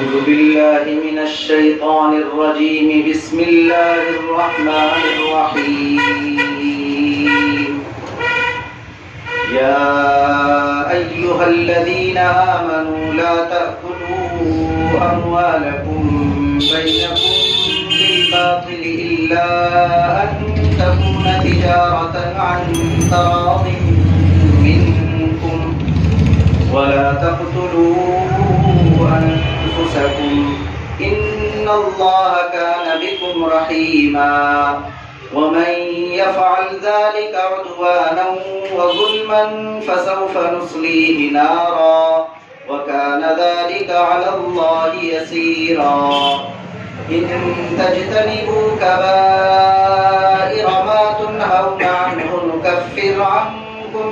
أعوذ بالله من الشيطان الرجيم. بسم الله الرحمن الرحيم. يا أيها الذين آمنوا لا تأكلوا أموالكم بينكم بالباطل إلا أن تكون تجارة عن تراض منكم ولا تقتلوا أنفسكم إن الله كان بكم رحيما ومن يفعل ذلك عدوانا وظلما فسوف نصليه نارا وكان ذلك على الله يسيرا. إن تجتنبوا كبائر ما تنهون عنه نكفر عنكم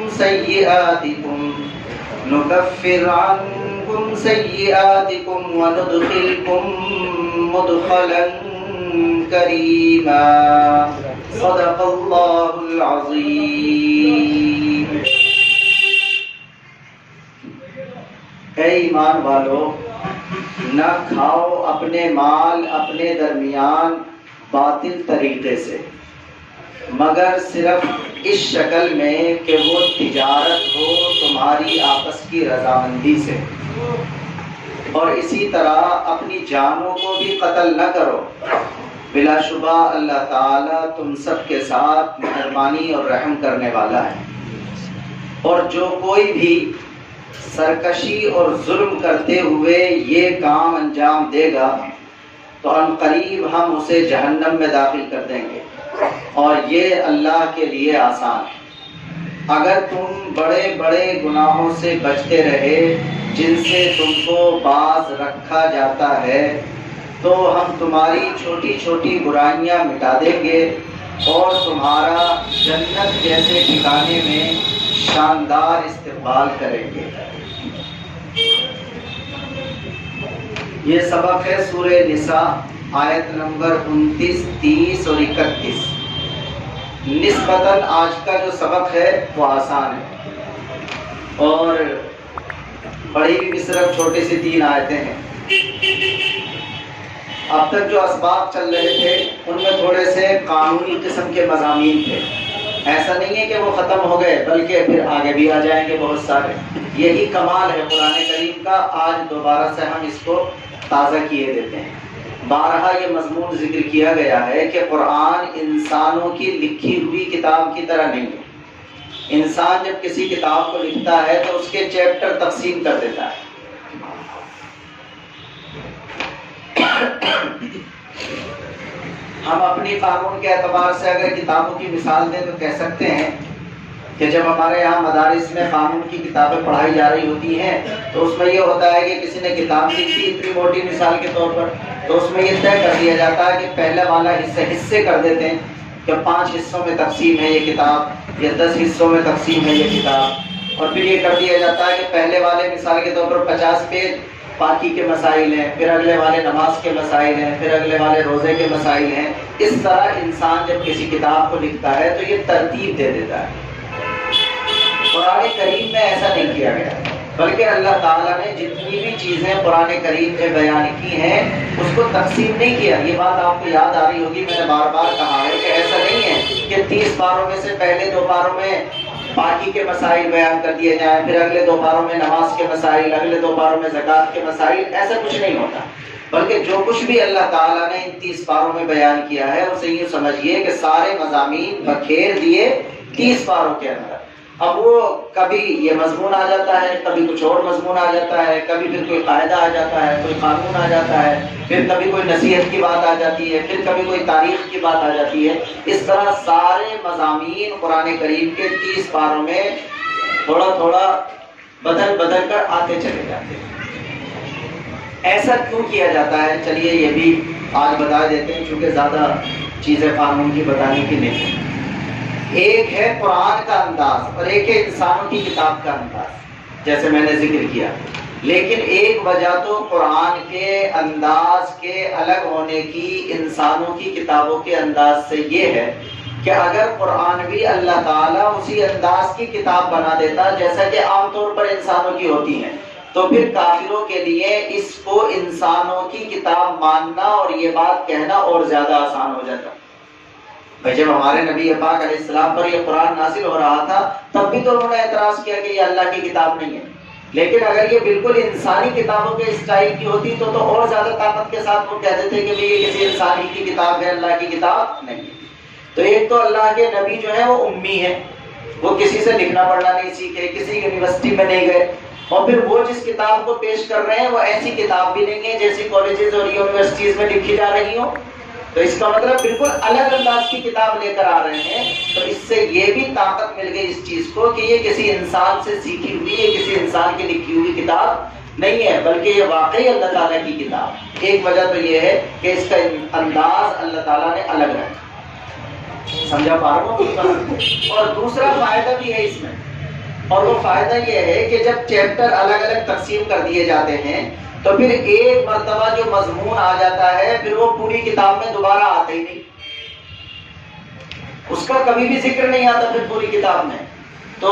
سيئاتكم وندخلكم مدخلا كريما. صدق الله العظيم. اے ایمان والو، نہ کھاؤ اپنے مال اپنے درمیان باطل طریقے سے، مگر صرف اس شکل میں کہ وہ تجارت ہو تمہاری آپس کی رضامندی سے، اور اسی طرح اپنی جانوں کو بھی قتل نہ کرو. بلا شبہ اللہ تعالیٰ تم سب کے ساتھ مہربانی اور رحم کرنے والا ہے. اور جو کوئی بھی سرکشی اور ظلم کرتے ہوئے یہ کام انجام دے گا تو عنقریب ہم اسے جہنم میں داخل کر دیں گے، اور یہ اللہ کے لیے آسان ہے. اگر تم بڑے بڑے گناہوں سے بچتے رہے جن سے تم کو باز رکھا جاتا ہے تو ہم تمہاری چھوٹی چھوٹی برائیاں مٹا دیں گے اور تمہارا جنت جیسے ٹھکانے میں شاندار استقبال کریں گے. یہ سبق ہے سورہ نساء آیت نمبر 29، 30 اور 31. نسبتاً آج کا جو سبق ہے وہ آسان ہے اور پڑھی بھی صرف چھوٹی سی 3 آیتیں ہیں. اب تک جو اسباق چل رہے تھے ان میں تھوڑے سے قانونی قسم کے مضامین تھے. ایسا نہیں ہے کہ وہ ختم ہو گئے، بلکہ پھر آگے بھی آ جائیں گے بہت سارے. یہی کمال ہے قرآن کریم کا. آج دوبارہ سے ہم اس کو تازہ کیے دیتے ہیں. بارہا یہ مضمون ذکر کیا گیا ہے کہ قرآن انسانوں کی لکھی ہوئی کتاب کی طرح نہیں ہے. انسان جب کسی کتاب کو لکھتا ہے تو اس کے چیپٹر تقسیم کر دیتا ہے. ہم اپنی قانون کے اعتبار سے اگر کتابوں کی مثال دیں تو کہہ سکتے ہیں کہ جب ہمارے یہاں مدارس میں قانون کی کتابیں پڑھائی جا رہی ہوتی ہیں تو اس میں یہ ہوتا ہے کہ کسی نے کتاب لکھی اتنی موٹی مثال کے طور پر، تو اس میں یہ طے کر دیا جاتا ہے کہ پہلے والا حصے کر دیتے ہیں کہ 5 حصوں میں تقسیم ہے یہ کتاب یا 10 حصوں میں تقسیم ہے یہ کتاب. اور پھر یہ کر دیا جاتا ہے کہ پہلے والے مثال کے طور پر 50 پیج باقی کے مسائل ہیں، پھر اگلے والے نماز کے مسائل ہیں، پھر اگلے والے روزے کے مسائل ہیں. اس طرح انسان جب کسی کتاب کو لکھتا ہے تو یہ ترتیب دے دیتا ہے. قرآن کریم میں ایسا نہیں کیا گیا، بلکہ اللہ تعالیٰ نے جتنی بھی چیزیں قرآن کریم میں بیان کی ہیں اس کو تقسیم نہیں کیا. یہ بات آپ کو یاد آ رہی ہوگی، میں نے بار بار کہا ہے کہ ایسا نہیں ہے کہ 30 پاروں میں سے پہلے 2 پاروں میں باقی کے مسائل بیان کر دیے جائیں، پھر اگلے 2 پاروں میں نماز کے مسائل، اگلے 2 پاروں میں زکوٰۃ کے مسائل. ایسا کچھ نہیں ہوتا، بلکہ جو کچھ بھی اللہ تعالیٰ نے ان 30 پاروں میں بیان کیا ہے اسے یوں سمجھیے کہ سارے مضامین بکھیر دیے 30 پاروں کے اندر. اب وہ کبھی یہ مضمون آ جاتا ہے، کبھی کچھ اور مضمون آ جاتا ہے، کبھی پھر کوئی قاعدہ آ جاتا ہے، کوئی قانون آ جاتا ہے، پھر کبھی کوئی نصیحت کی بات آ جاتی ہے، پھر کبھی کوئی تاریخ کی بات آ جاتی ہے. اس طرح سارے مضامین قرآن کریم کے 30 پاروں میں تھوڑا تھوڑا بدل کر آتے چلے جاتے ہیں. ایسا کیوں کیا جاتا ہے چلیے یہ بھی آج بتا دیتے ہیں، چونکہ زیادہ چیزیں قانون کی بتانے کی نہیں. ایک ہے قرآن کا انداز اور ایک ہے انسانوں کی کتاب کا انداز، جیسے میں نے ذکر کیا. لیکن ایک وجہ تو قرآن کے انداز کے الگ ہونے کی انسانوں کی کتابوں کے انداز سے یہ ہے کہ اگر قرآن بھی اللہ تعالیٰ اسی انداز کی کتاب بنا دیتا جیسا کہ عام طور پر انسانوں کی ہوتی ہیں، تو پھر کافروں کے لیے اس کو انسانوں کی کتاب ماننا اور یہ بات کہنا اور زیادہ آسان ہو جاتا۔ بھائی جب ہمارے نبی پاک علیہ السلام پر یہ قرآن نازل ہو رہا تھا تب بھی تو انہوں نے اعتراض کیا کہ یہ اللہ کی کتاب نہیں ہے، لیکن اگر یہ بالکل انسانی کتابوں کے اسٹائل کی ہوتی تو اور زیادہ طاقت کے ساتھ وہ کہتے تھے کہ یہ کسی انسانی کی کتاب ہے، اللہ کی کتاب نہیں ہے۔ تو ایک تو اللہ کے نبی جو ہے وہ امی ہے، وہ کسی سے لکھنا پڑھنا نہیں سیکھے، کسی یونیورسٹی میں نہیں گئے، اور پھر وہ جس کتاب کو پیش کر رہے ہیں وہ ایسی کتاب بھی نہیں ہے جیسی کالجز اور یونیورسٹیز میں لکھی جا رہی ہوں، تو اس کا مطلب بالکل الگ انداز کی کتاب لے کر آ رہے ہیں۔ تو اس سے یہ بھی طاقت مل گئی اس چیز کو کہ یہ کسی انسان سے سیکھی ہوئی، یہ کسی انسان کی لکھی ہوئی کتاب نہیں ہے، بلکہ یہ واقعی اللہ تعالیٰ کی کتاب۔ ایک وجہ تو یہ ہے کہ اس کا انداز اللہ تعالیٰ نے الگ رکھا، سمجھا پا رہا ہوں؟ اور دوسرا فائدہ بھی ہے اس میں، اور وہ فائدہ یہ ہے کہ جب چیپٹر الگ الگ تقسیم کر دیے جاتے ہیں تو پھر ایک مرتبہ جو مضمون آ جاتا ہے پھر وہ پوری کتاب میں دوبارہ آتا ہی نہیں، اس کا کبھی بھی ذکر نہیں آتا پھر پوری کتاب میں۔ تو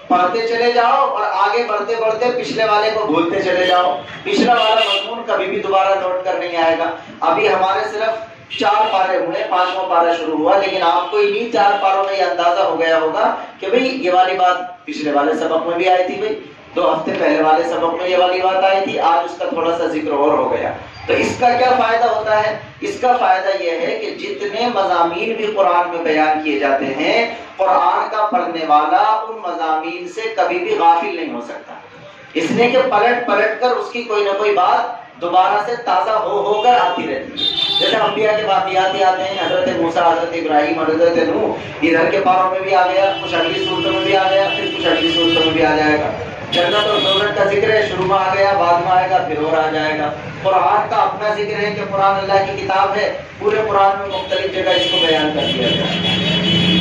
پڑھتے چلے جاؤ اور آگے بڑھتے بڑھتے پچھلے والے کو بھولتے چلے جاؤ، پچھلا والا مضمون کبھی بھی دوبارہ نوٹ کر نہیں آئے گا۔ ابھی ہمارے صرف 4 پارے ہوئے، 5واں پارا شروع ہوا، لیکن آپ کو انہیں 4 پاروں میں یہ اندازہ ہو گیا ہوگا کہ بھئی یہ والی بات پچھلے والے سبق میں بھی آئی تھی، بھئی 2 ہفتے پہلے والے سبق میں یہ والی بات آئی تھی، آج اس کا تھوڑا سا ذکر اور ہو گیا۔ تو اس کا کیا فائدہ ہوتا ہے؟ اس کا فائدہ یہ ہے کہ جتنے مضامین بھی قرآن میں بیان کیے جاتے ہیں، قرآن کا پڑھنے والا ان مضامین سے کبھی بھی غافل نہیں ہو سکتا، اس لیے کہ پلٹ پلٹ کر اس کی کوئی نہ کوئی بات دوبارہ سے تازہ ہو کر آتی رہتی ہے۔ جیسے انبیاء کے واقعات آتے ہیں، حضرت موسیٰ، حضرت ابراہیم، حضرت نوح، ادھر کے پاروں میں بھی آ گیا، کچھ اگلی صورتوں میں بھی آ گیا، پھر کچھ اگلی صورتوں میں بھی آ جائے گا۔ جنت اور دوزخ کا ذکر ہے، شروع میں آ گیا، بعد میں آئے گا، پھر اور آ جائے گا۔ قرآن کا اپنا ذکر ہے کہ قرآن اللہ کی کتاب ہے، پورے قرآن میں مختلف جگہ اس کو بیان کر دیا گیا ہے۔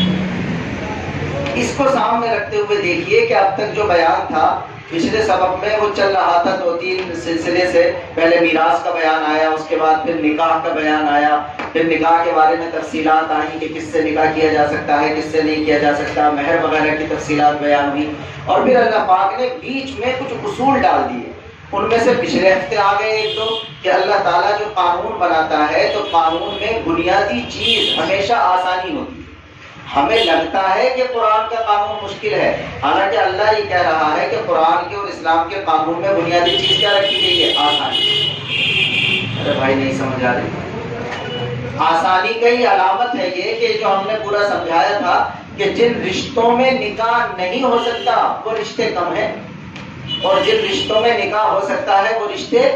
اس کو سامنے رکھتے ہوئے دیکھیے کہ اب تک جو بیان تھا پچھلے سبق میں وہ چل رہا تھا 2-3 سلسلے سے، پہلے میراث کا بیان آیا، اس کے بعد پھر نکاح کا بیان آیا، پھر نکاح کے بارے میں تفصیلات آئیں کہ کس سے نکاح کیا جا سکتا ہے، کس سے نہیں کیا جا سکتا، مہر وغیرہ کی تفصیلات بیان ہوئی، اور پھر اللہ پاک نے بیچ میں کچھ اصول ڈال دیے۔ ان میں سے پچھلے ہفتے آ گئے ایک دو کہ اللہ تعالیٰ جو قانون بناتا ہے تو قانون میں بنیادی چیز ہمیشہ آسانی ہوتی ہے۔ ہمیں لگتا ہے کہ قرآن کا قانون مشکل ہے، حالانکہ اللہ یہ کہہ رہا ہے کہ قرآن کے اور اسلام کے قانون میں بنیادی چیز کیا رکھی گئی ہے؟ آسانی۔ ارے بھائی نہیں سمجھ آ رہی؟ آسانی کا ہی علامت ہے یہ کہ جو ہم نے پورا سمجھایا تھا کہ جن رشتوں میں نکاح نہیں ہو سکتا وہ رشتے کم ہیں، اور جن رشتوں میں نکاح ہو سکتا ہے وہ رشتے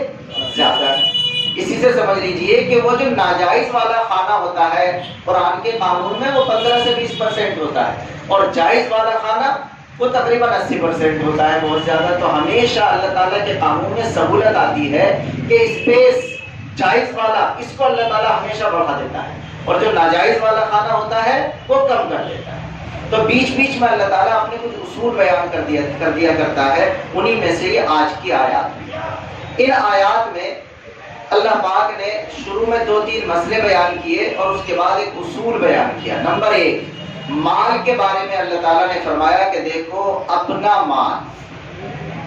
زیادہ ہیں۔ اسی سے سمجھ لیجئے کہ وہ جو ناجائز والا خانہ ہوتا ہے قرآن کے قانون میں وہ 15 سے 20% ہوتا ہے، اور جائز والا خانہ وہ تقریباً 80% ہوتا ہے، بہت زیادہ۔ تو ہمیشہ اللہ تعالیٰ کے قانون میں سہولت آتی ہے کہ اسپیس جائز والا اس کو اللہ تعالیٰ ہمیشہ بڑھا دیتا ہے، اور جو ناجائز والا خانہ ہوتا ہے وہ کم کر دیتا ہے۔ تو بیچ بیچ میں اللہ تعالیٰ اپنے کچھ اصول بیان کر دیا کرتا ہے، انہی میں سے یہ آج کی آیات۔ ان آیات میں اللہ پاک نے شروع میں 2-3 مسئلے بیان کیے اور اس کے بعد ایک اصول بیان کیا۔ نمبر 1، مال کے بارے میں اللہ تعالیٰ نے فرمایا کہ دیکھو اپنا مال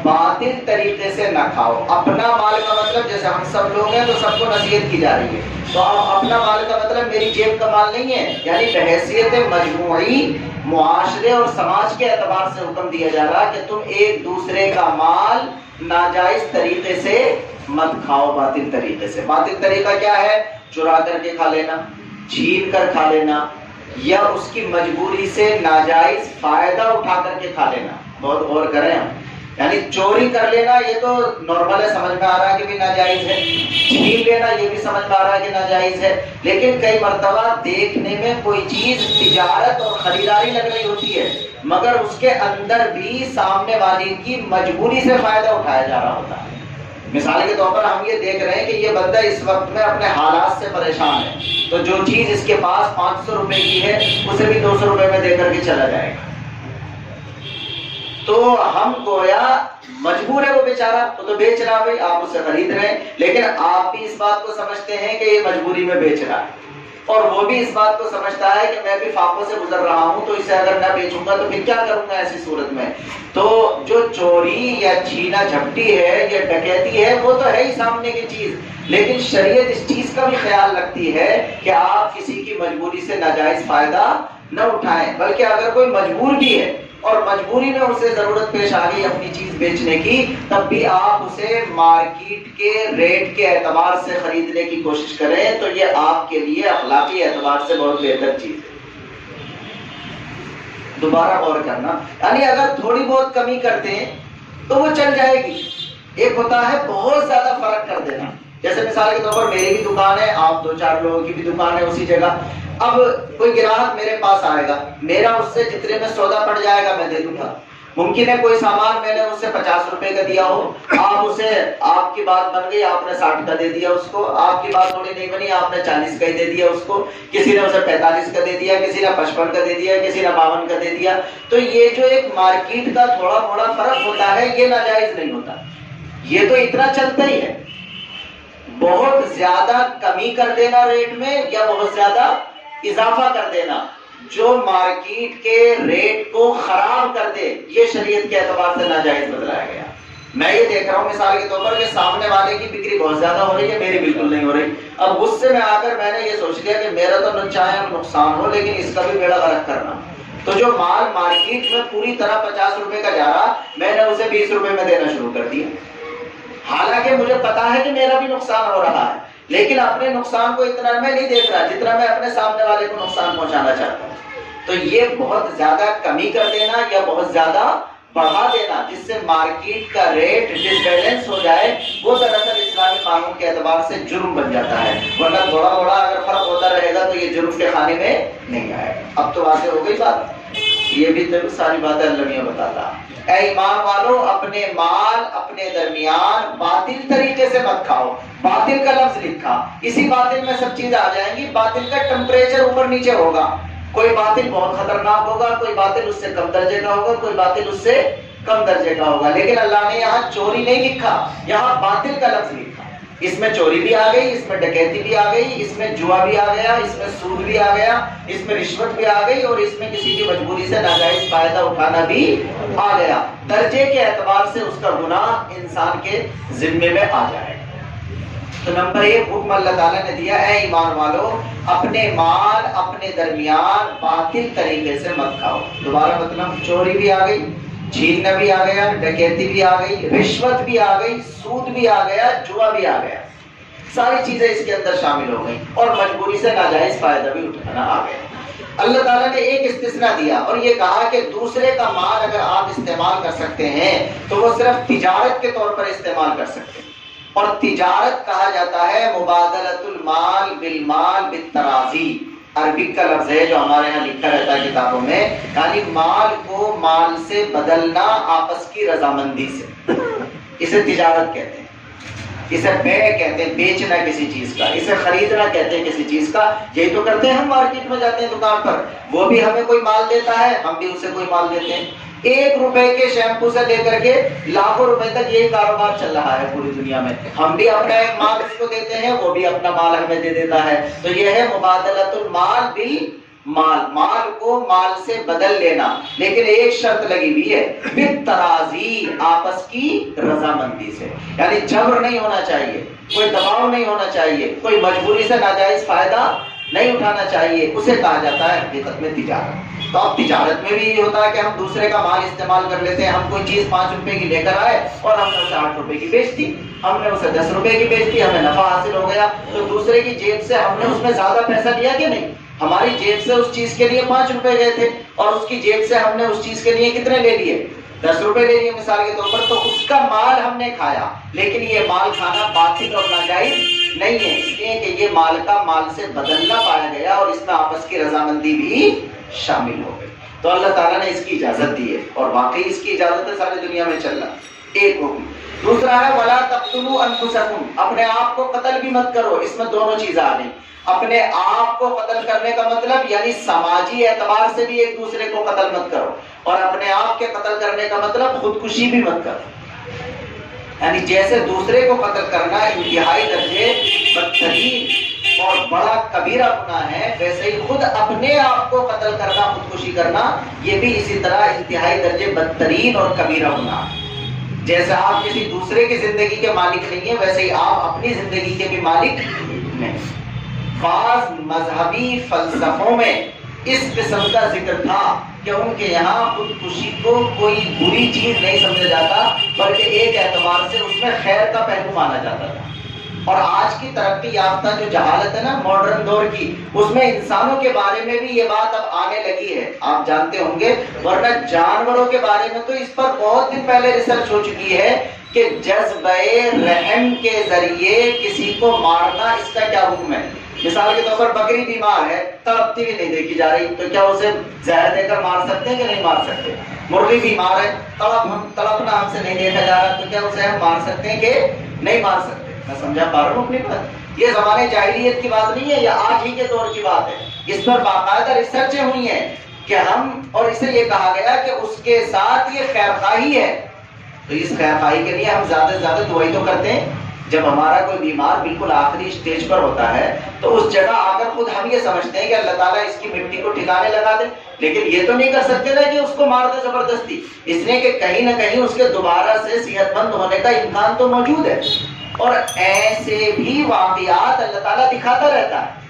باطل طریقے سے نہ کھاؤ۔ اپنا مال کا مطلب جیسے ہم سب لوگ ہیں تو سب کو نصیحت کی جا رہی ہے، تو اب اپنا مال کا مطلب میری جیب کا مال نہیں ہے، یعنی بحیثیت مجموعی معاشرے اور سماج کے اعتبار سے حکم دیا جا رہا کہ تم ایک دوسرے کا مال ناجائز طریقے سے مت کھاؤ، باطل طریقے سے۔ باطل طریقہ کیا ہے؟ چرا کر کے کھا لینا، چھین کر کھا لینا، یا اس کی مجبوری سے ناجائز فائدہ اٹھا کر کے کھا لینا۔ بہت غور کریں ہم، یعنی چوری کر لینا یہ تو نارمل ہے، سمجھ میں آ رہا ہے کہ بھی ناجائز ہے، چھین لینا یہ بھی سمجھ میں آ رہا ہے کہ ناجائز ہے، لیکن کئی مرتبہ دیکھنے میں کوئی چیز تجارت اور خریداری لگ رہی ہوتی ہے مگر اس کے اندر بھی سامنے والی کی مجبوری سے فائدہ اٹھایا جا رہا ہوتا ہے۔ مثال کے طور پر ہم یہ دیکھ رہے ہیں کہ یہ بندہ اس وقت میں اپنے حالات سے پریشان ہے، تو جو چیز اس کے پاس 500 روپے کی ہے اسے بھی 200 روپے میں دے کر کے چلا جائے گا، تو ہم گویا مجبور ہے وہ بیچارہ، وہ تو بیچ رہا، بھائی آپ اسے خرید رہے ہیں، لیکن آپ بھی اس بات کو سمجھتے ہیں کہ یہ مجبوری میں بیچ رہا ہے، اور وہ بھی اس بات کو سمجھتا ہے کہ میں بھی فاقوں سے گزر رہا ہوں، تو اسے اگر نہ بیچوں گا تو پھر کیا کروں گا ایسی صورت میں؟ تو جو چوری یا چھینا جھپٹی ہے یا ڈکیتی ہے وہ تو ہے ہی سامنے کی چیز، لیکن شریعت اس چیز کا بھی خیال رکھتی ہے کہ آپ کسی کی مجبوری سے ناجائز فائدہ نہ اٹھائیں، بلکہ اگر کوئی مجبور بھی ہے اور مجبوری میں اسے ضرورت پیش آ گئی اپنی چیز بیچنے کی، تب بھی آپ اسے مارکیٹ کے ریٹ کے اعتبار سے خریدنے کی کوشش کریں، تو یہ آپ کے لیے اخلاقی اعتبار سے بہت بہتر چیز ہے۔ دوبارہ غور کرنا، یعنی اگر تھوڑی بہت کمی کرتے ہیں تو وہ چل جائے گی۔ ایک ہوتا ہے بہت زیادہ فرق کر دینا، جیسے مثال کے طور پر میری بھی دکان ہے، آپ دو چار لوگوں کی بھی دکان ہے اسی جگہ، اب کوئی گراہک میرے پاس آئے گا، میرا اس سے جتنے میں سودا پڑ جائے گا میں دے دوں گا۔ ممکن ہے کوئی سامان میں نے اس سے 50 روپے کا دیا ہو، آپ کی بات بن گئی، آپ نے 60 کا دے دیا اس کو، آپ کی بات تھوڑی نہیں بنی، آپ نے 40 کا ہی دے دیا اس کو، کسی نے اسے 45 کا دے دیا، کسی نے 55 کا دے دیا، کسی نے 52 کا دے دیا۔ تو یہ جو ایک مارکیٹ کا تھوڑا تھوڑا فرق ہوتا ہے یہ ناجائز نہیں ہوتا، یہ تو اتنا چلتا ہی ہے۔ بہت زیادہ کمی کر دینا ریٹ میں یا بہت زیادہ اضافہ کر دینا جو مارکیٹ کے ریٹ کو خراب کر دے، یہ شریعت کے اعتبار سے ناجائز بتلایا گیا۔ میں یہ دیکھ رہا ہوں مثال کے طور پر کہ سامنے والے کی بکری بہت زیادہ ہو رہی ہے، میری بالکل نہیں ہو رہی، اب غصے میں آ کر میں نے یہ سوچ لیا کہ میرا تو نہ چاہے نقصان ہو لیکن اس کا بھی بیڑا غرق کرنا، تو جو مال مارکیٹ میں پوری طرح 50 روپے کا جا رہا میں نے اسے 20 روپے میں دینا شروع کر دیا، حالانکہ مجھے پتا ہے کہ میرا بھی نقصان ہو رہا ہے، لیکن اپنے نقصان کو اتنا میں نہیں دیکھ رہا جتنا میں اپنے سامنے والے کو نقصان پہنچانا چاہتا ہوں۔ تو یہ بہت زیادہ کمی کر دینا یا بہت زیادہ بڑھا دینا جس سے مارکیٹ کا ریٹ ڈس بیلنس ہو جائے، وہ دراصل اسلامی قانون کے اعتبار سے جرم بن جاتا ہے، ورنہ تھوڑا تھوڑا اگر فرق ہوتا رہے گا تو یہ جرم کے خانے میں نہیں آئے گا۔ اب تو واضح ہو گئی بات، یہ بھی تو ساری باتیں اللہ میاں بتاتا۔ اے ایمان والو، اپنے مال اپنے درمیان باطل طریقے سے مت کھاؤ۔ باطل کا لفظ لکھا، اسی باطل میں سب چیزیں آ جائیں گی، باطل کا ٹمپریچر اوپر نیچے ہوگا، کوئی باطل بہت خطرناک ہوگا، کوئی باطل اس سے کم درجے کا ہوگا، کوئی باطل اس سے کم درجے کا ہوگا، لیکن اللہ نے یہاں چوری نہیں لکھا، یہاں باطل کا لفظ لکھا۔ اس میں چوری بھی آ گئی، اس میں ڈکیتی بھی آ گئی، اس میں جوا بھی آ گیا، اس میں سود بھی آ گیا، اس میں رشوت بھی آ گئی، اور اس میں کسی کی مجبوری سے ناجائز فائدہ اٹھانا بھی آ گیا۔ درجے کے اعتبار سے اس کا گناہ انسان کے ذمے میں آ جائے گا۔ تو نمبر 1 حکم اللہ تعالیٰ نے دیا، اے ایمان والو اپنے مال اپنے درمیان باطل طریقے سے مت کھاؤ۔ دوبارہ مطلب چوری بھی آ گئی، چھیننا بھی آ گیا، ڈکیتی بھی آ گئی، رشوت بھی آ گئی، سود بھی آ گیا، جوا بھی آ گیا، ساری چیزیں اس کے اندر شامل ہو گئی، اور مجبوری سے ناجائز فائدہ بھی اٹھانا آ گیا۔ اللہ تعالیٰ نے ایک استثناء دیا اور یہ کہا کہ دوسرے کا مال اگر آپ استعمال کر سکتے ہیں تو وہ صرف تجارت کے طور پر استعمال کر سکتے ہیں، اور تجارت کہا جاتا ہے مبادلۃ المال بالمال بالتراضی، عربک کا لفظ ہے جو ہمارے یہاں لکھا رہتا ہے کتابوں میں، یعنی مال کو مال سے بدلنا آپس کی رضامندی سے، اسے تجارت کہتے ہیں، اسے بیع کہتے ہیں، بیچنا کسی چیز کا، اسے خریدنا کہتے ہیں کسی چیز کا۔ یہی تو کرتے ہیں ہم، مارکیٹ میں جاتے ہیں دکان پر، وہ بھی ہمیں کوئی مال دیتا ہے، ہم بھی اسے کوئی مال دیتے ہیں۔ 1 روپے کے شیمپو سے لے کر کے لاکھوں روپے تک یہی کاروبار چل رہا ہے پوری دنیا میں، ہم بھی اپنا ایک مال اس کو دیتے ہیں، وہ بھی اپنا مال ہمیں دے دیتا ہے۔ تو یہ ہے مبادلۃ المال بالمال، مال کو مال سے بدل لینا، لیکن ایک شرط لگی ہوئی ہے، بالتراضی، آپس کی رضامندی سے، یعنی جبر نہیں ہونا چاہیے، کوئی دباؤ نہیں ہونا چاہیے، کوئی مجبوری سے ناجائز فائدہ نہیں اٹھانا چاہیے، اسے کہا جاتا ہے حقیقت میں تجارت۔ تو اب تجارت میں بھی یہ ہوتا ہے کہ ہم دوسرے کا مال استعمال کر لیتے ہیں، ہم کوئی چیز 5 روپے کی لے کر آئے اور ہم نے اسے 8 روپے کی بیچ دی، ہم نے اسے 10 روپے کی بیچ دی، ہمیں نفع حاصل ہو گیا، تو دوسرے کی جیب سے ہم نے اس میں زیادہ پیسہ لیا کہ نہیں؟ ہماری جیب سے اس چیز کے لیے 5 روپے گئے تھے اور اس کی جیب سے ہم نے اس چیز کے لیے کتنے لے لیے؟ 10 روپے لے لیے مثال کے طور پر، تو اس کا مال ہم نے کھایا، لیکن یہ مال کھانا باطل اور ناجائز نہیں ہے، اس لیے کہ یہ مال کا مال سے بدلنا پایا گیا اور اس میں آپس کی رضامندی بھی شامل ہو گئی۔ تو اللہ تعالیٰ نے اس کی اجازت دی ہے، اور واقعی اس کی اجازت ہے، ساری دنیا میں چل رہا۔ ایک حکم۔ دوسرا ہے وَلَا تَقْتُلُوا أَنفُسَكُمْ، اپنے آپ کو قتل بھی مت کرو، اس میں دونوں چیزیں آ گئی۔ اپنے آپ کو قتل کرنے کا مطلب یعنی سماجی اعتبار سے بھی ایک دوسرے کو قتل مت کرو، اور اپنے آپ کے قتل کرنے کا مطلب خودکشی بھی مت کرو، یعنی جیسے دوسرے کو قتل کرنا انتہائی درجے بدترین اور بڑا کبیرہ گناہ ہے، ویسے ہی خود اپنے آپ کو قتل کرنا، خودکشی کرنا، یہ بھی اسی طرح انتہائی درجے بدترین اور کبیرہ گناہ ہے۔ جیسے آپ کسی دوسرے کی زندگی کے مالک نہیں ہیں، ویسے ہی آپ اپنی زندگی کے بھی مالک نہیں۔ بعض مذہبی فلسفوں میں اس قسم کا ذکر تھا کہ ان کے یہاں خودکشی کو کوئی بری چیز نہیں سمجھا جاتا، بلکہ ایک اعتبار سے اس میں خیر کا پہلو مانا جاتا تھا۔ اور آج کی ترقی یافتہ جو جہالت ہے نا ماڈرن دور کی، اس میں انسانوں کے بارے میں بھی یہ بات اب آنے لگی ہے، آپ جانتے ہوں گے، ورنہ جانوروں کے بارے میں تو اس پر بہت دن پہلے ریسرچ ہو چکی ہے کہ جذبہ رحم کے ذریعے کسی کو مارنا اس کا کیا حکم ہے۔ مثال کے طور پر بکری بیمار ہے، تڑپتی بھی نہیں دیکھی جا رہی، تو کیا اسے زہر دے کر مار سکتے ہیں کہ نہیں مار سکتے؟ مرغی بیمار ہے، تڑپنا ہم سے نہیں دیکھا جا رہا، تو کیا اسے ہم مار سکتے ہیں کہ نہیں مار سکتے؟ میں سمجھا پا رہا ہوں اپنی بات؟ یہ زمانے جاہلیت کی بات نہیں ہے، یہ آج ہی کے دور کی بات ہے۔ اس پر باقاعدہ ریسرچیں ہوئی ہیں کہ ہم، اور اسے یہ کہا گیا کہ اس کے ساتھ یہ خیرخواہی ہے، تو اس خیرخواہی کے لیے ہم زیادہ سے زیادہ دعائی تو کرتے ہیں۔ جب ہمارا کوئی بیمار بالکل آخری اسٹیج پر ہوتا ہے تو اس جگہ آ کر خود ہم یہ سمجھتے ہیں کہ اللہ تعالیٰ اس کی مٹی کو ٹھکانے لگا دے، لیکن یہ تو نہیں کر سکتے نا کہ اس کو مار دے زبردستی، اس لیے کہ کہیں نہ کہیں اس کے دوبارہ سے صحت مند ہونے کا امکان تو موجود ہے۔ اور ایسے بھی واقعات اللہ تعالیٰ دکھاتا رہتا ہے۔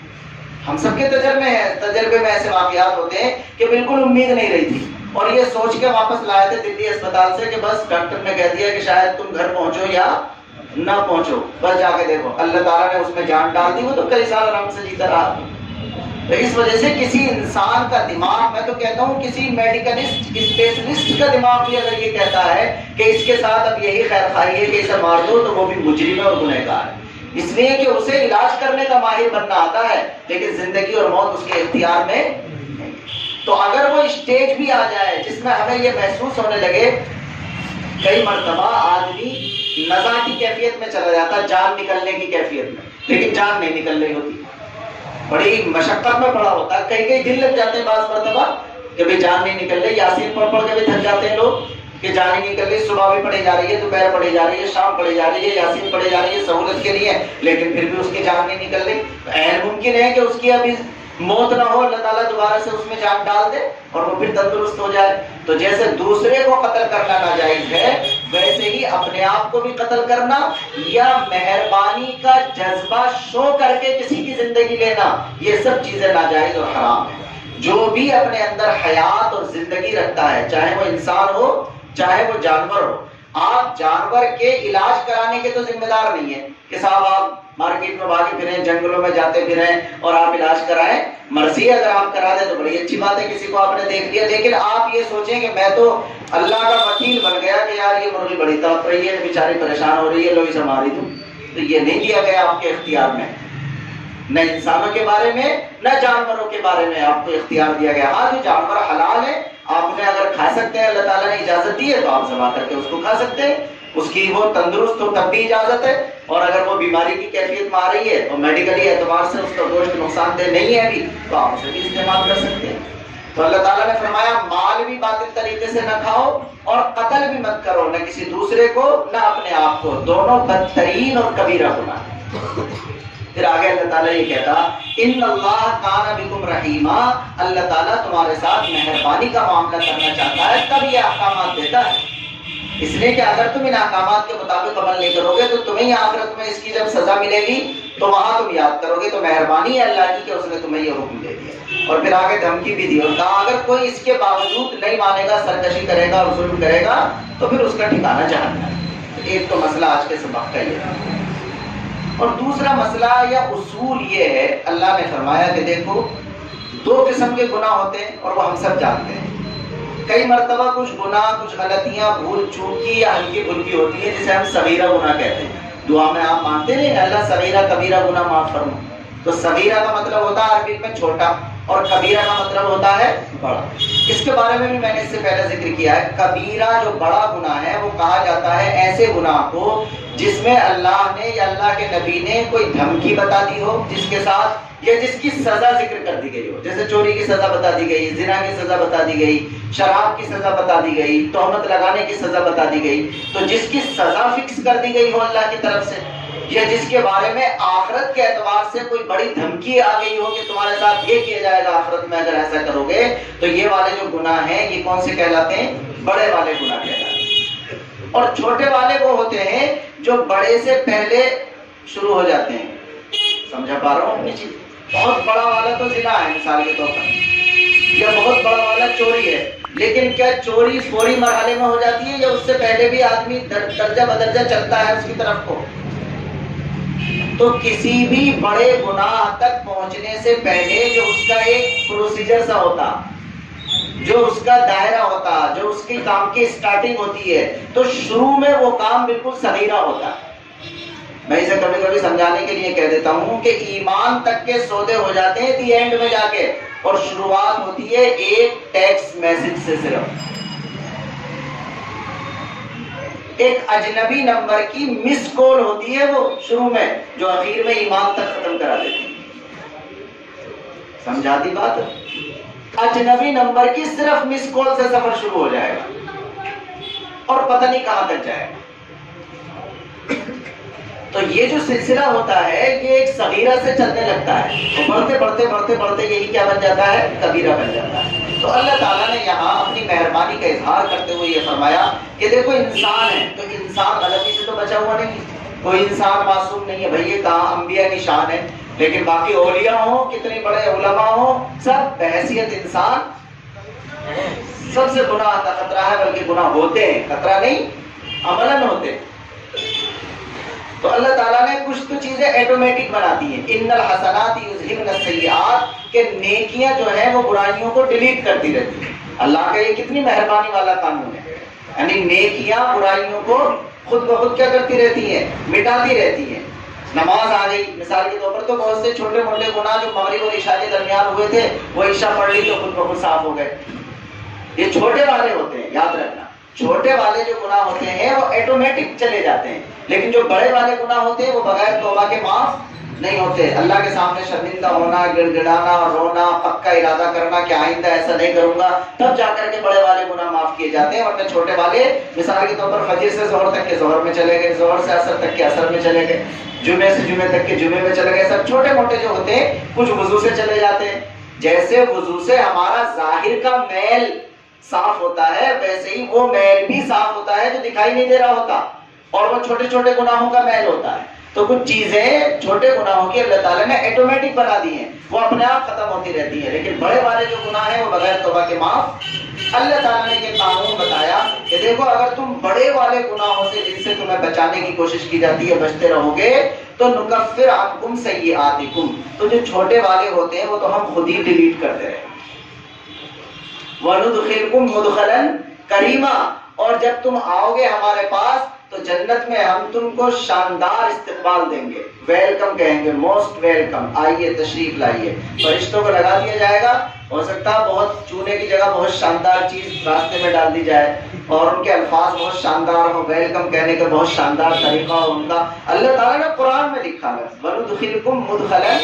ہم سب کے تجربے میں ایسے واقعات ہوتے ہیں کہ بالکل امید نہیں رہی تھی، اور یہ سوچ کے واپس لائے تھے دلی اسپتال سے کہ بس ڈاکٹر نے کہہ دیا کہ شاید تم گھر پہنچو یا نہ پہنچو، بس جا کے دیکھو، اللہ تعالیٰ نے اس میں جان ڈال دی، وہ تو کئی سال آرام سے جیتا رہا۔ تو اس وجہ سے کسی انسان کا دماغ، میں تو کہتا ہوں کسی میڈیکلسٹ اسپیشلسٹ کا دماغ بھی اگر یہ کہتا ہے کہ اس کے ساتھ اب یہی خیر خواہی ہے کہ اسے مار دو، تو وہ بھی مجرم ہے اور گنہگار ہے، اس لیے کہ اسے علاج کرنے کا ماہر بننا آتا ہے، لیکن زندگی اور موت اس کے اختیار میں نہیں۔ تو اگر وہ اسٹیج بھی آ جائے جس میں ہمیں یہ محسوس ہونے لگے، کئی مرتبہ آدمی نزا کی کیفیت میں چلا جاتا ہے، جان نکلنے کی کیفیت میں، لیکن جان نہیں نکل رہی ہوتی، بڑی مشقت میں پڑا ہوتا ہے، کئی دن لگ جاتے ہیں بعض مرتبہ کہ بھی جان نہیں نکل رہی، یاسین پڑھ کے بھی تھک جاتے ہیں لوگ کہ جان ہی نہیں نکل رہی، صبح بھی پڑھی جا رہی ہے، دوپہر پڑھی جا رہی ہے، شام پڑھی جا رہی ہے، یاسین پڑھی جا رہی ہے سہولت کے لیے، لیکن پھر بھی اس کی جان نہیں نکل رہی۔ عین ممکن ہے کہ اس کی ابھی موت نہ ہو، اللہ تعالیٰ دوبارہ سے اس میں جان ڈال دے اور وہ پھر تندرست ہو جائے۔ تو جیسے دوسرے کو قتل کرنا ناجائز ہے، ویسے ہی اپنے آپ کو بھی قتل کرنا یا مہربانی کا جذبہ شو کر کے کسی کی زندگی لینا، یہ سب چیزیں ناجائز اور حرام ہیں۔ جو بھی اپنے اندر حیات اور زندگی رکھتا ہے، چاہے وہ انسان ہو چاہے وہ جانور ہو، آپ جانور کے علاج کرانے کے تو ذمہ دار نہیں ہیں کہ صاحب آپ مارکیٹ میں بھاگے پھریں، جنگلوں میں جاتے پھریں اور آپ علاج کرائیں۔ مرضی اگر آپ کرا دیں تو بڑی اچھی بات ہے، کسی کو آپ نے دیکھ لیا، لیکن آپ یہ سوچیں کہ میں تو اللہ کا وکیل بن گیا کہ یار یہ مرغی بڑی تڑپ رہی ہے، بیچاری پریشان ہو رہی ہے، لو اسے ماری دوں، تو یہ نہیں دیا گیا آپ کے اختیار میں، نہ انسانوں کے بارے میں نہ جانوروں کے بارے میں آپ کو اختیار دیا گیا۔ ہاں جو جانور حلال ہے، آپ انہیں اگر کھا سکتے ہیں، اللہ تعالیٰ نے اجازت دی ہے تو آپ ذبح کر کے اس کو کھا سکتے ہیں، اس کی وہ تندرست ہو تب بھی اجازت ہے، اور اگر وہ بیماری کی کیفیت میں آ رہی ہے اور میڈیکلی اعتبار سے اس کا گوشت نقصان دہ نہیں ہے ابھی، تو آپ اسے بھی استعمال کر سکتے ہیں۔ تو اللہ تعالیٰ نے فرمایا مال بھی باطل طریقے سے نہ کھاؤ اور قتل بھی مت کرو، نہ کسی دوسرے کو نہ اپنے آپ کو، دونوں بدترین اور کبیرہ گناہ ہے۔ پھر آگے اللہ تعالیٰ یہ کہتا ان اللہ کان بکم رحیما، اللہ تعالیٰ تمہارے ساتھ مہربانی کا معاملہ کرنا چاہتا ہے، تب یہ احکامات دیتا ہے، اس لیے کہ اگر تم ان احکامات کے مطابق عمل نہیں کرو گے تو تمہیں آخرت میں اس کی جب سزا ملے گی تو وہاں تم یاد کرو گے۔ تو مہربانی ہے اللہ کی کہ اس نے تمہیں یہ حکم دے دیا، اور پھر آگے دھمکی بھی دی اور کہا اگر کوئی اس کے باوجود نہیں مانے گا، سرکشی کرے گا اور ظلم کرے گا تو پھر اس کا ٹھکانہ جہنم ہے۔ ایک تو مسئلہ آج کے سبق کا یہ ہے، اور دوسرا مسئلہ یا اصول یہ ہے، اللہ نے فرمایا کہ دیکھو دو قسم کے گناہ ہوتے ہیں اور وہ ہم سب جانتے ہیں۔ کئی مرتبہ کچھ گناہ، کچھ غلطیاں، بھول چوک کی یا ہلکی پھلکی ہوتی ہیں جسے ہم صغیرہ گناہ کہتے ہیں۔ دعا میں آپ مانتے نہیں اللہ صغیرہ کبیرہ گناہ معاف فرما، تو صغیرہ کا مطلب ہوتا ہے عربی میں چھوٹا، اور کبیرہ کا مطلب ہوتا ہے بڑا۔ اس کے بارے میں بھی میں نے اس سے پہلے ذکر کیا ہے، کبیرہ جو بڑا گناہ ہے وہ کہا جاتا ہے ایسے گناہ کو جس میں اللہ نے یا اللہ کے نبی نے کوئی دھمکی بتا دی ہو، جس کے ساتھ یا جس کی سزا ذکر کر دی گئی ہو، جیسے چوری کی سزا بتا دی گئی، زنا کی سزا بتا دی گئی، شراب کی سزا بتا دی گئی، تہمت لگانے کی سزا بتا دی گئی، تو جس کی سزا فکس کر دی گئی ہو اللہ کی طرف سے، یا جس کے بارے میں آخرت کے اعتبار سے کوئی بڑی دھمکی آ گئی ہو کہ تمہارے ساتھ یہ کیا جائے گا آخرت میں اگر ایسا کرو گے، تو یہ والے جو گناہ ہیں یہ کون سے کہلاتے ہیں؟ بڑے والے گناہ کہلاتے ہیں۔ اور چھوٹے والے وہ ہوتے ہیں جو بڑے سے پہلے شروع ہو جاتے ہیں۔ سمجھا پا رہا ہوں اپنی چیز؟ بہت بڑا والا تو زنا ہے مثال کے طور پر، یا بہت بڑا والا چوری ہے، لیکن کیا چوری فوری مرحلے میں ہو جاتی ہے یا اس سے پہلے بھی آدمی درجہ بدرجہ چلتا ہے اس کی طرف کو؟ تو کسی بھی بڑے گناہ تک پہنچنے سے پہلے جو اس کا ایک پروسیجر سا ہوتا، جو اس کا دائرہ ہوتا، جو اس کی کام کی سٹارٹنگ ہوتی ہے، تو شروع میں وہ کام بالکل صغیرہ ہوتا ہے۔ میں اسے کبھی کبھی سمجھانے کے لیے کہہ دیتا ہوں کہ ایمان تک کے سودے ہو جاتے ہیں دی اینڈ میں جا کے، اور شروعات ہوتی ہے ایک ٹیکسٹ میسج سے، صرف ایک اجنبی نمبر کی مس کال ہوتی ہے وہ شروع میں، جو اخیر میں ایمان تک ختم کرا دیتی ہے۔ سمجھاتی بات؟ اجنبی نمبر کی صرف مس کال سے سفر شروع ہو جائے گا اور پتہ نہیں کہاں تک جائے گا۔ تو یہ جو سلسلہ ہوتا ہے یہ ایک صغیرہ سے چلنے لگتا ہے، تو بڑھتے بڑھتے بڑھتے بڑھتے یہی کیا بن جاتا ہے؟ کبیرہ بن جاتا ہے۔ تو اللہ تعالیٰ نے یہاں اپنی مہربانی کا اظہار کرتے ہوئے یہ فرمایا کہ دیکھو انسان ہے، تو انسان غلطی سے تو بچا ہوا نہیں، کوئی انسان معصوم نہیں ہے بھائی، یہ کہاں انبیاء کی شان ہے، لیکن باقی اولیاء ہوں، کتنے بڑے علماء ہوں، سب بحیثیت انسان سب سے گناہ کا خطرہ ہے، بلکہ گناہ ہوتے ہیں، خطرہ نہیں عملاً ہوتے ہیں۔ تو اللہ تعالیٰ نے کچھ تو چیزیں ایٹومیٹک بنا دی ہیں، ان الحسنات یذہبن السیئات، کہ نیکیاں جو ہیں وہ برائیوں کو ڈیلیٹ کرتی رہتی ہیں۔ اللہ کا یہ کتنی مہربانی والا قانون ہے، یعنی نیکیاں برائیوں کو خود بخود کیا کرتی رہتی ہیں؟ مٹاتی رہتی ہیں۔ نماز آ گئی مثال کے طور پر، تو بہت سے چھوٹے موٹے گناہ جو مغرب اور عشاء کے درمیان ہوئے تھے وہ عشاء پڑھ لی تو خود بخود صاف ہو گئے۔ یہ چھوٹے والے ہوتے ہیں، یاد رکھنا، چھوٹے والے جو گناہ ہوتے ہیں وہ ایٹومیٹک چلے جاتے ہیں، لیکن جو بڑے والے گناہ ہوتے ہیں وہ بغیر توبہ کے معاف نہیں ہوتے۔ اللہ کے سامنے شرمندہ ہونا، گڑ گڑانا، رونا، پکا ارادہ کرنا کہ آئندہ ایسا نہیں کروں گا، تب جا کر کے بڑے والے گناہ معاف کیے جاتے ہیں، ورنہ چھوٹے والے مثال کے طور پر فجر سے ظہر تک کے ظہر میں چلے گئے، ظہر سے عصر تک کے عصر میں چلے گئے، جمعے سے جمعے تک کے جمعے میں چلے گئے، سب چھوٹے موٹے جو ہوتے ہیں کچھ وضو سے چلے جاتے ہیں۔ جیسے وضو سے ہمارا ظاہر کا میل صاف ہوتا ہے، ویسے ہی وہ میل بھی صاف ہوتا ہے جو دکھائی نہیں دے رہا ہوتا، اور وہ چھوٹے چھوٹے گناہوں کا میل ہوتا ہے۔ تو کچھ چیزیں چھوٹے گناہوں کی اللہ تعالیٰ نے ایٹومیٹک بنا دی ہیں، وہ اپنے آپ ختم ہوتی رہتی ہیں، لیکن بڑے والے جو گناہ ہیں وہ بغیر توبہ کے معاف۔ اللہ تعالیٰ نے یہ قانون بتایا کہ دیکھو اگر تم بڑے والے گناہوں سے جن سے تمہیں بچانے کی کوشش کی جاتی ہے بچتے رہو گے تو نکفر عنکم سیئاتکم، تو جو چھوٹے والے ہوتے ہیں وہ تو ہم خود ہی ڈیلیٹ کرتے رہے، وَنُدْخِلْكُمْ مُدْخَلًا كَرِيمًا، اور جب تم آؤ گے ہمارے پاس تو جنت میں ہم تم کو شاندار استقبال دیں گے، ویلکم کہیں گے، موسٹ ویلکم، آئیے تشریف لائیے۔ فرشتوں کو لگا دیا جائے گا، ہو سکتا ہے بہت چونے کی جگہ بہت شاندار چیز راستے میں ڈال دی جائے اور ان کے الفاظ بہت شاندار ہو، ویلکم کہنے کا بہت شاندار طریقہ ہو ان کا۔ اللہ تعالیٰ نے قرآن میں لکھا ہے وَنُدْخِلْكُمْ مُدْخَلًا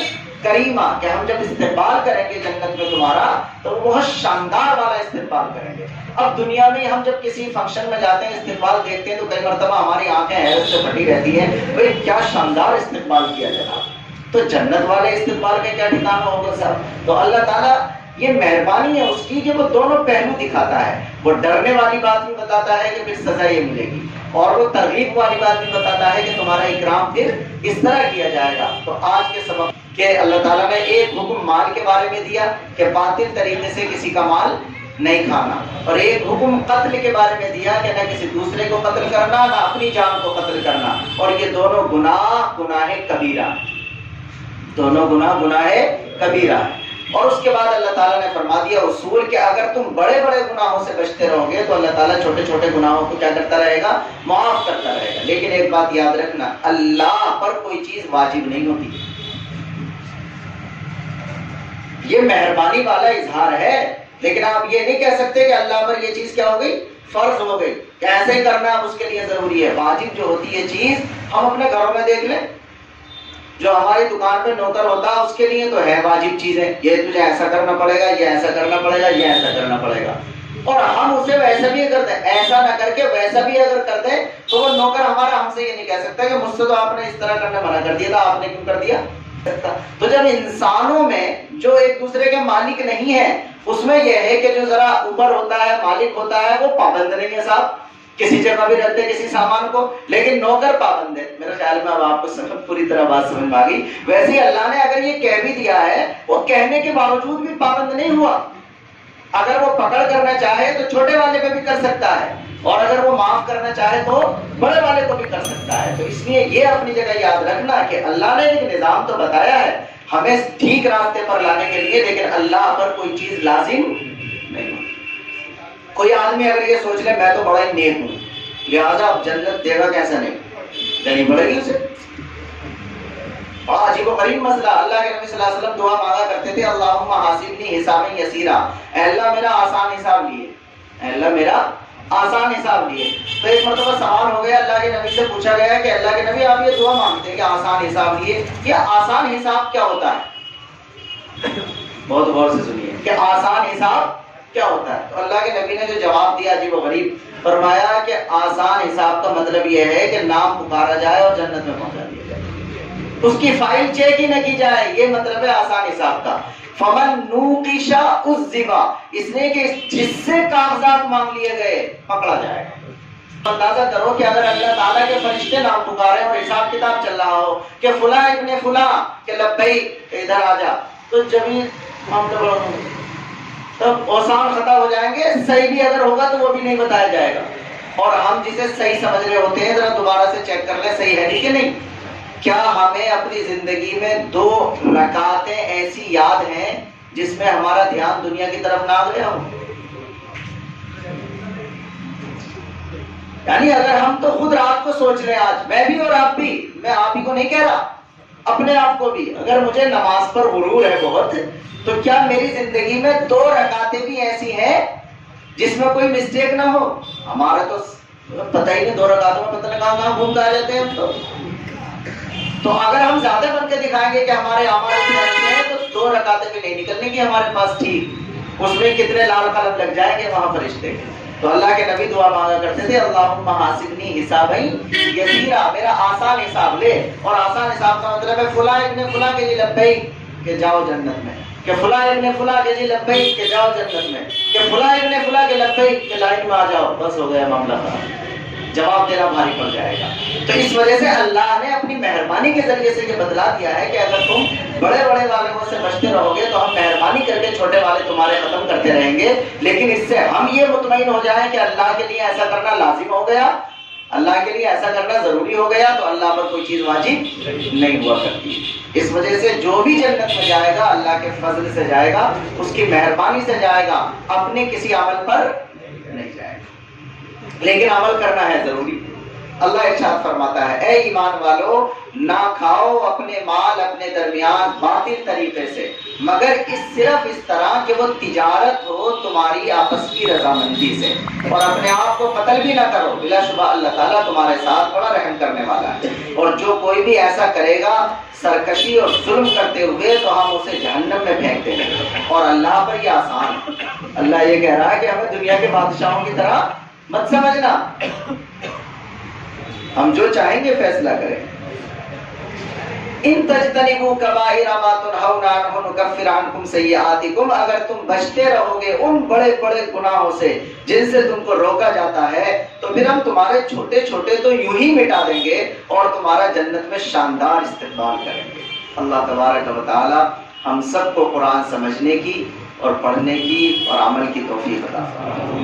کریما، کہ ہم جب استقبال کریں گے جنت میں تمہارا تو بہت شاندار والا استقبال کریں گے۔ اب دنیا میں ہم جب کسی فنکشن میں جاتے ہیں استقبال دیکھتے ہیں تو کئی مرتبہ ہماری آنکھیں حیرت سے پھٹی رہتی ہیں، بھئی کیا شاندار استقبال کیا جناب، تو جنت والے استقبال کے کیا ٹھکانہ ہوگا صاحب۔ تو اللہ تعالیٰ یہ مہربانی ہے اس کی کہ وہ دونوں پہلو دکھاتا ہے، وہ ڈرنے والی بات بھی بتاتا ہے کہ پھر سزا یہ ملے گی، اور وہ ترغیب والی بات بھی بتاتا ہے کہ تمہارا اکرام پھر اس طرح کیا جائے گا۔ تو آج کے سبق کہ اللہ تعالیٰ نے ایک حکم مال کے بارے میں دیا کہ باطل طریقے سے کسی کا مال نہیں کھانا، اور ایک حکم قتل کے بارے میں دیا کہ نہ کسی دوسرے کو قتل کرنا نہ اپنی جان کو قتل کرنا، اور یہ دونوں گناہ کبیرہ، دونوں گناہ کبیرہ۔ اور اس کے بعد اللہ تعالیٰ نے فرما دیا اصول کہ اگر تم بڑے بڑے گناہوں سے بچتے رہو گے تو اللہ تعالیٰ چھوٹے چھوٹے گناہوں کو کیا کرتا رہے گا؟ معاف کرتا رہے گا۔ لیکن ایک بات یاد رکھنا، اللہ پر کوئی چیز واجب نہیں ہوتی، یہ مہربانی والا اظہار ہے، لیکن آپ یہ نہیں کہہ سکتے کہ اللہ پر یہ چیز کیا ہو گئی؟ فرض ہو گئی، کہ ایسے ہی کرنا اب اس کے لیے ضروری ہے۔ واجب جو ہوتی ہے چیز ہم اپنے گھروں میں دیکھ لیں، جو ہماری دکان پہ نوکر ہوتا ہے اس کے لیے تو ہے واجب چیزیں، یہ تجھے ایسا کرنا پڑے گا، یہ ایسا کرنا پڑے گا، یہ ایسا کرنا پڑے گا۔ اور ہم اسے ویسا بھی اگر ایسا نہ کر کے ویسا بھی اگر کر دیں تو وہ نوکر ہمارا ہم سے یہ نہیں کہہ سکتا کہ مجھ سے تو آپ نے اس طرح کرنے منع کر دیا تھا، آپ نے کیوں کر دیا؟ تو جب انسانوں میں جو ایک دوسرے کے مالک نہیں ہے، اس میں یہ ہے کہ جو ذرا اوپر ہوتا ہے، مالک ہوتا ہے، وہ پابند نہیں ہے صاحب، کسی جگہ بھی رکھتے کسی سامان کو، لیکن نوکر پابند ہے۔ میرے خیال میں اب آپ کو سب پوری طرح بات سمجھ میں آ گئی۔ ویسے ہی اللہ نے اگر یہ کہہ بھی دیا ہے، وہ کہنے کے باوجود بھی پابند نہیں ہوا۔ اگر وہ پکڑ کرنا چاہے تو چھوٹے والے پہ بھی کر سکتا ہے، اور اگر وہ معاف کرنا چاہے تو بڑے والے کو بھی کر سکتا ہے۔ تو اس لیے یہ اپنی جگہ یاد رکھنا کہ اللہ نے ایک نظام تو بتایا ہے ہمیں ٹھیک راستے پر لانے کے لیے، لیکن اللہ پر کوئی چیز لازم نہیں ہوتی۔ کوئی آدمی اگر یہ سوچ لے میں تو بڑا ہی نیک ہوں لہٰذا اب جنت دے گا، کیسا نہیں دینی پڑے گی اسے۔ عجیب و غریب مسئلہ، اللہ کے نبی صلی اللہ علیہ وسلم دعا مانگا کرتے تھے اللہم حاسبنی حسابا یسیرا، اے اللہ میرا آسان حساب لیے، اے اللہ میرا آسان حساب لیے۔ تو ایک مرتبہ سوال ہو گیا، اللہ کے نبی سے پوچھا گیا کہ اللہ کے نبی آپ یہ دعا مانگتے ہیں کہ آسان حساب لیے، یہ آسان حساب کیا ہوتا ہے؟ بہت غور سے سنیے کہ آسان حساب کیا ہوتا ہے۔ تو اللہ کے نبی نے جو جواب دیا عجیب و غریب، فرمایا کہ آسان حساب کا مطلب یہ ہے کہ نام پکارا جائے اور جنت میں پہنچا دیا جائے، اس کی فائل چیک ہی نہ کی جائے، یہ مطلب ہے آسان حساب کا۔ فمن نوقش عذب، اس نے کہ جس سے کاغذات مانگ لیے گئے پکڑا جائے گا۔ اندازہ کرو کہ اگر اللہ تعالیٰ کے فرشتے نام پکارے اور حساب کتاب چل رہا ہو کہ فلاں ابن فلاں کہ لبیک ادھر آ جا، تو جبھی معاملہ تب اوسان خطا ہو جائیں گے، صحیح بھی اگر ہوگا تو وہ بھی نہیں بتایا جائے گا، اور ہم جسے صحیح سمجھ رہے ہوتے ہیں ذرا دوبارہ سے چیک کر لیں صحیح ہے کہ نہیں۔ کیا ہمیں اپنی زندگی میں 2 رکعتیں ایسی یاد ہیں جس میں ہمارا دھیان دنیا کی طرف نہ گیا ہو؟ یعنی اگر ہم تو خود رات کو سوچ لیں، آج میں بھی اور آپ بھی، میں آپ ہی کو نہیں کہہ رہا، اپنے آپ کو بھی، اگر مجھے نماز پر غرور ہے بہت، تو کیا میری زندگی میں 2 رکعتیں بھی ایسی ہیں جس میں کوئی مسٹیک نہ ہو؟ ہمارا تو پتہ ہی نہیں 2 رکعتوں میں پتہ نہیں کہاں گھوم کر آ جاتے ہیں ہم تو اگر ہم زیادہ بن کے دکھائیں گے کہ ہمارے اعمال اچھے ہیں تو 2 رکعتیں بھی نہیں نکلنے کی ہمارے پاس، ٹھیک اس میں کتنے لال قلم لگ جائیں گے وہاں فرشتے۔ تو اللہ کے نبی دعا مانگا کرتے تھے اللہم حاسبنی حسابا یسیرا، میرا آسان حساب لے، اور آسان حساب کا مطلب ہے فلاں ابن فلاں کے جی لبیک کہ جاؤ جنت میں، کہ فلاں ابن فلاں کے جی لبیک کہ جاؤ جنت میں، کہ فلاں ابن فلاں کے لبیک کہ لائن میں آ جاؤ، بس ہو گیا معاملہ خراب، جواب دینا بھاری پڑ جائے گا۔ تو اس وجہ سے اللہ نے اپنی مہربانی کے ذریعے سے یہ بدلا دیا ہے کہ اگر تم بڑے بڑے والوں سے بچتے رہو گے تو ہم مہربانی کر کے چھوٹے والے تمہارے ختم کرتے رہیں گے، لیکن اس سے ہم یہ مطمئن ہو جائیں کہ اللہ کے لیے ایسا کرنا لازم ہو گیا، اللہ کے لیے ایسا کرنا ضروری ہو گیا، تو اللہ پر کوئی چیز واجب نہیں ہوا کرتی۔ اس وجہ سے جو بھی جنت میں جائے گا اللہ کے فضل سے جائے گا، اس کی مہربانی سے جائے گا، اپنے کسی عمل پر نہیں جائے گا، لیکن عمل کرنا ہے ضروری۔ اللہ ارشاد فرماتا ہے اے ایمان والو نہ کھاؤ اپنے مال اپنے درمیان باطل طریقے سے، مگر صرف اس طرح کہ وہ تجارت ہو تمہاری آپس کی رضامندی سے، اور اپنے آپ کو قتل بھی نہ کرو، بلا شبہ اللہ تعالیٰ تمہارے ساتھ بڑا رحم کرنے والا ہے۔ اور جو کوئی بھی ایسا کرے گا سرکشی اور ظلم کرتے ہوئے تو ہم اسے جہنم میں پھینک دیں گے، اور اللہ پر یہ آسان۔ اللہ یہ کہہ رہا ہے کہ ہمیں دنیا کے بادشاہوں کی طرح مت سمجھنا، ہم جو چاہیں گے فیصلہ کریں۔ ان تجتنبوا کبائر ما تنہون عنہ نکفر عنکم سیئاتکم، اگر تم بچتے رہو گے ان بڑے بڑے گناہوں سے جن سے تم کو روکا جاتا ہے، تو پھر ہم تمہارے چھوٹے چھوٹے تو یوں ہی مٹا دیں گے اور تمہارا جنت میں شاندار استقبال کریں گے۔ اللہ تبارک و تعالی ہم سب کو قرآن سمجھنے کی اور پڑھنے کی اور عمل کی توفیق عطا فرمائے۔